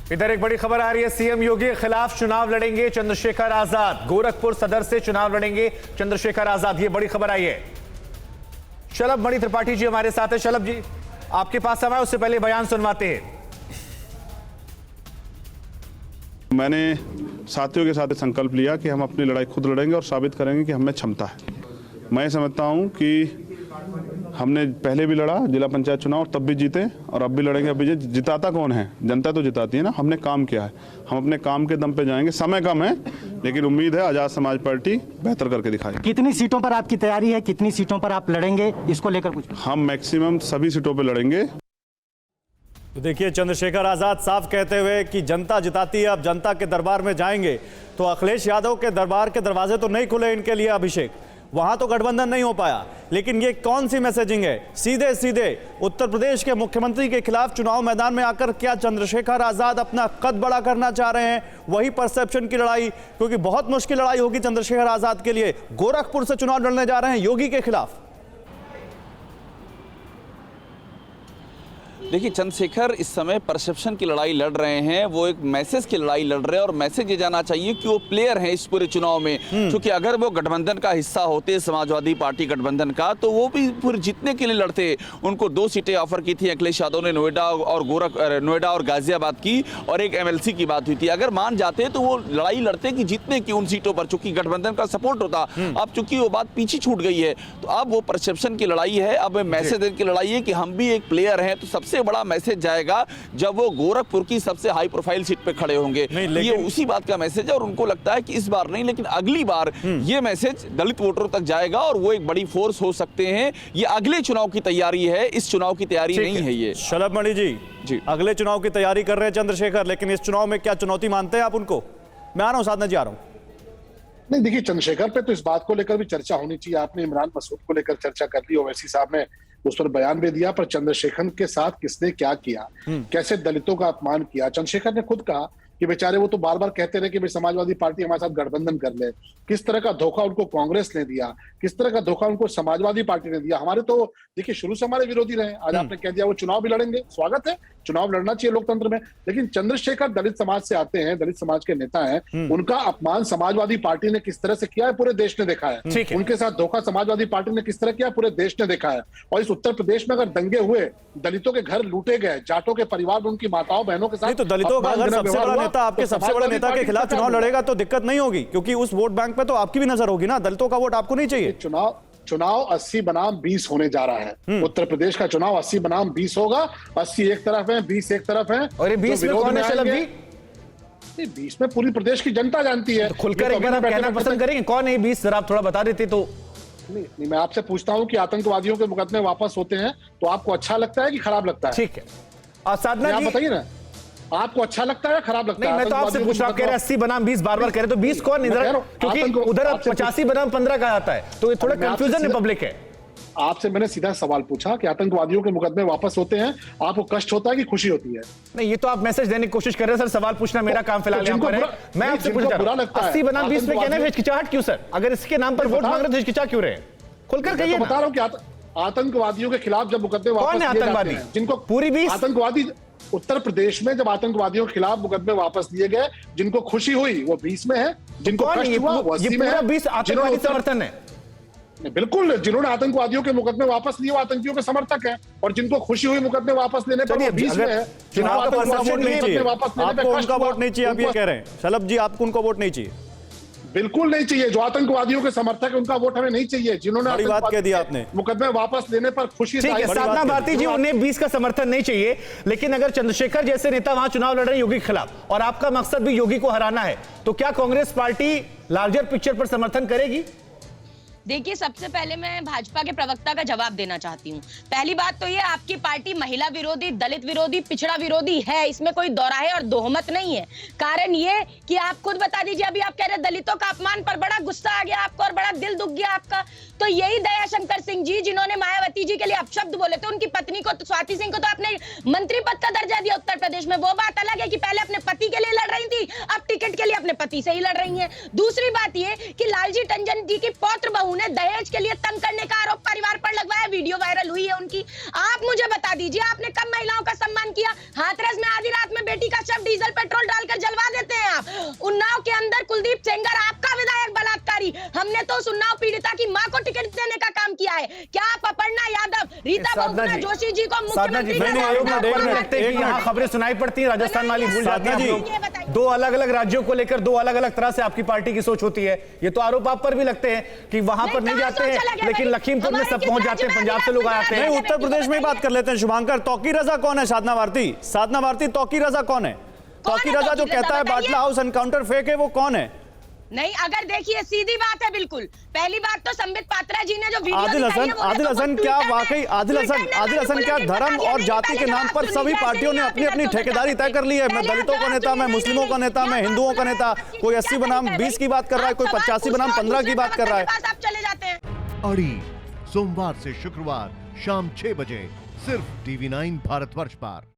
इधर एक बड़ी खबर आ रही है। सीएम योगी के खिलाफ चुनाव लड़ेंगे चंद्रशेखर आजाद। गोरखपुर सदर से चुनाव लड़ेंगे चंद्रशेखर आजाद, ये बड़ी खबर आई है। शलभ मणि त्रिपाठी जी हमारे साथ है। शलभ जी, आपके पास समय, उससे पहले बयान सुनवाते हैं। मैंने साथियों के साथ संकल्प लिया कि हम अपनी लड़ाई खुद लड़ेंगे और साबित करेंगे कि हमें क्षमता है। मैं समझता हूं कि हमने पहले भी लड़ा जिला पंचायत चुनाव, तब भी जीते और अब भी लड़ेंगे। अब भी जिताता कौन है? जनता तो जिताती है ना। हमने काम किया है, हम अपने काम के दम पे जाएंगे। समय कम है लेकिन उम्मीद है आजाद समाज पार्टी बेहतर करके दिखाएगी। कितनी सीटों पर आपकी तैयारी है, कितनी सीटों पर आप लड़ेंगे, इसको लेकर कुछ? हम मैक्सिमम सभी सीटों पे लड़ेंगे। तो देखिए, चंद्रशेखर आजाद साफ कहते हुए कि जनता जिताती है, अब जनता के दरबार में जाएंगे। तो अखिलेश यादव के दरबार के दरवाजे तो नहीं खुले इनके लिए अभिषेक, वहां तो गठबंधन नहीं हो पाया। लेकिन ये कौन सी मैसेजिंग है? सीधे सीधे उत्तर प्रदेश के मुख्यमंत्री के खिलाफ चुनाव मैदान में आकर क्या चंद्रशेखर आजाद अपना कद बड़ा करना चाह रहे हैं? वही परसेप्शन की लड़ाई, क्योंकि बहुत मुश्किल लड़ाई होगी चंद्रशेखर आजाद के लिए। गोरखपुर से चुनाव लड़ने जा रहे हैं योगी के खिलाफ। देखिए, चंद्रशेखर इस समय परसेप्शन की लड़ाई लड़ रहे हैं, वो एक मैसेज की लड़ाई लड़ रहे हैं। और मैसेज ये जाना चाहिए कि वो प्लेयर हैं इस पूरे चुनाव में। क्योंकि अगर वो गठबंधन का हिस्सा होते, समाजवादी पार्टी गठबंधन का, तो वो भी पूरे जीतने के लिए लड़ते। उनको 2 सीटें ऑफर की थी अखिलेश यादव ने, नोएडा और गाजियाबाद की, और एक MLC की बात हुई थी। अगर मान जाते तो वो लड़ाई लड़ते कि जीतने की उन सीटों पर, चूंकि गठबंधन का सपोर्ट होता। अब चूंकि वो बात पीछे छूट गई है, तो अब वो परसेप्शन की लड़ाई है, अब मैसेज की लड़ाई है कि हम भी एक प्लेयर हैं। तो सबसे बड़ा मैसेज जाएगा जब वो गोरखपुर की सबसे हाई प्रोफाइल सीट पे खड़े होंगे। ये उसी बात का मैसेज है। और उनको लगता है कि इस बार नहीं लेकिन अगली बार ये मैसेज दलित वोटरों तक जाएगा और वो एक बड़ी फोर्स हो सकते हैं। ये अगले चुनाव की तैयारी है, इस चुनाव की तैयारी नहीं है ये। शलभ मणि जी, अगले चुनाव की तैयारी कर रहे हैं चंद्रशेखर, लेकिन इस चुनाव में क्या चुनौती मानते हैं आप उनको? मैं आ रहा हूं, साधना जी आ रहा हूं। नहीं, देखिए, चंद्रशेखर पे तो इस बात को लेकर भी चर्चा होनी चाहिए। आपने इमरान मसूद को लेकर चर्चा कर ली, ओवैसी साहब ने उस पर बयान भी दिया, पर चंद्रशेखर के साथ किसने क्या किया, कैसे दलितों का अपमान किया। चंद्रशेखर ने खुद कहा कि बेचारे वो तो बार बार कहते रहे कि भाई समाजवादी पार्टी हमारे साथ गठबंधन कर ले। किस तरह का धोखा उनको कांग्रेस ने दिया, किस तरह का धोखा उनको समाजवादी पार्टी ने दिया। हमारे तो देखिए शुरू से हमारे विरोधी रहे। आज आपने कह दिया वो चुनाव भी लड़ेंगे, स्वागत है, चुनाव लड़ना चाहिए लोकतंत्र में। लेकिन चंद्रशेखर दलित समाज से आते हैं, दलित समाज के नेता हैं, उनका अपमान समाजवादी पार्टी ने किस तरह से किया है पूरे देश ने देखा है। उनके साथ धोखा समाजवादी पार्टी ने किस तरह किया पूरे देश ने देखा है। और इस उत्तर प्रदेश में अगर दंगे हुए, दलितों के घर लूटे गए, जाटों के परिवार में उनकी माताओं बहनों के साथ, तो दलितों का अगर सबसे बड़ा नेता आपके सबसे बड़े नेता के खिलाफ चुनाव लड़ेगा तो दिक्कत नहीं होगी, क्योंकि उस वोट बैंक पे तो आपकी भी नजर होगी ना। दलितों का वोट आपको नहीं चाहिए। चुनाव 80 बनाम 20 होने जा रहा है। उत्तर प्रदेश का चुनाव 80 बनाम 20 होगा। 80 एक तरफ है, 20 एक तरफ है। और ये 20 में कौन है शलभ जी? 20 में पूरी प्रदेश की जनता जानती है। तो खुलकर एक बार आप कहना पसंद करेंगे कौन है 20? जरा आप थोड़ा बता देते तो। नहीं, मैं आपसे पूछता हूं कि आतंकवादियों के मुकदमे वापस होते हैं तो आपको अच्छा लगता है कि खराब लगता है? ठीक है, और साधना जी बताइए ना, आपको अच्छा लगता है या खराब लगता है? नहीं, मैं तो आपसे पूछ रहा हूं, कह रहे 80 बनाम 20 बार बार कह रहे, तो 20 कौन इधर? क्योंकि उधर 85 बनाम 15 कहा जाता है, तो ये थोड़ा कंफ्यूजन में पब्लिक है। आपसे मैंने सीधा सवाल पूछा कि आतंकवादियों के मुकदमे वापस होते हैं, आपको कष्ट होता है कि खुशी होती है? नहीं, ये तो आप मैसेज देने की कोशिश कर रहे हैं सर। सवाल पूछना मेरा काम फिलहाल यहाँ पर है। मैं आपसे पूछ रहा हूं 80 बनाम 20 में कहना है हिचकिचाहट क्यों सर? अगर इसके नाम पर वोट मांग रहे तो हिचकिचा क्यों रहे? खुलकर कहिए। बता रहा हूं कि आतंकवादियों के खिलाफ जब मुकदमे वापस लिए जाते हैं, जिनको पूरी 20 आतंकवादी उत्तर प्रदेश में जब आतंकवादियों के खिलाफ मुकदमे वापस लिए गए, जिनको खुशी हुई वो 20 में है, जिनको कष्ट हुआ वो 80 में है। 20 आतंकवादी समर्थन है। बिल्कुल, जिन्होंने आतंकवादियों के मुकदमे वापस लिए वो आतंकियों के समर्थक हैं, और जिनको खुशी हुई मुकदमे वापस लेने पर वो 20 में है। चुनाव का परसेप्शन नहीं चाहिए, आपको उनका वोट नहीं चाहिए, आप ये कह रहे हैं शलभ जी? आपको उनका वोट नहीं चाहिए? बिल्कुल नहीं चाहिए। जो आतंकवादियों के समर्थक है उनका वोट हमें नहीं चाहिए। जिन्होंने बात कह दी आपने, मुकदमे वापस लेने पर खुशी। साधना भारती जी, उन्हें 20 का समर्थन नहीं चाहिए, लेकिन अगर चंद्रशेखर जैसे नेता वहां चुनाव लड़ रहे हैं योगी के खिलाफ और आपका मकसद भी योगी को हराना है, तो क्या कांग्रेस पार्टी लार्जर पिक्चर पर समर्थन करेगी? देखिए, सबसे पहले मैं भाजपा के प्रवक्ता का जवाब देना चाहती हूँ। पहली बात तो ये, आपकी पार्टी महिला विरोधी, दलित विरोधी, पिछड़ा विरोधी है, इसमें कोई दोराहे और दोहमत नहीं है। कारण ये कि आप खुद बता दीजिए, अभी आप कह रहे दलितों का अपमान पर बड़ा गुस्सा आ गया आपको और बड़ा दिल दुख गया आपका। तो यही दयाशंकर सिंह जी, जिन्होंने मायावती जी के लिए अपशब्द बोले थे, उनकी पत्नी को, स्वाति सिंह को तो आपने मंत्री पद का दर्जा दिया उत्तर प्रदेश में। वो बात अलग है कि पहले अपने पति के लिए लड़ रही थी, अब टिकट के लिए अपने पति से ही लड़ रही है। दूसरी बात ये कि लालजी टंडन जी की पौत्र बहू ने दहेज के लिए तंग करने का आरोप परिवार पर लगवाया, वीडियो वायरल हुई है उनकी। आप मुझे बता दीजिए, आपने कब महिलाओं का सम्मान किया? हाथरस में आधी रात में बेटी का शव डीजल पेट्रोल डालकर जलवा देते हैं आप। उन्नाव के अंदर कुलदीप सेंगर आपका विधायक बलात्कारी, हमने तो उस उन्नाव पीड़िता की मां को टिकट देने का काम किया है। क्या आप अपर्णा यादव, रीता बहुगुणा जोशी जी को मुख्यमंत्री यहाँ खबरें सुनाई पड़ती है, राजस्थान वाली भूल जाते हैं हम लोग। दो अलग अलग राज्यों को लेकर दो अलग अलग तरह से आपकी पार्टी की सोच होती है। ये तो आरोप आप पर भी लगते हैं कि वहां पर नहीं जाते हैं, लेकिन लखीमपुर में सब पहुंच जाते हैं, पंजाब से लोग आते हैं। नहीं, उत्तर प्रदेश में ही बात कर लेते हैं। शुभांकर, तौकी रजा कौन है? साधना भारती तौकी रजा कौन है? तौकी रजा जो कहता है बाटला हाउस एनकाउंटर फेक है, वो कौन है? नहीं, अगर देखिए सीधी बात है बिल्कुल। पहली बात तो संबित पात्रा जी ने जो वीडियो आदिल हसन क्या वाकई आदिल हसन क्या धर्म और जाति के नाम पर सभी पार्टियों ने अपनी अपनी ठेकेदारी तय कर ली है? मैं दलितों का नेता, मैं मुस्लिमों का नेता, मैं हिंदुओं का नेता। कोई 80 बनाम 20 की बात कर रहा है, कोई 85 बनाम 15 की बात कर रहा है। आप चले जाते हैं। अड़ी सोमवार से शुक्रवार शाम 6 बजे सिर्फ TV9 भारतवर्ष पर।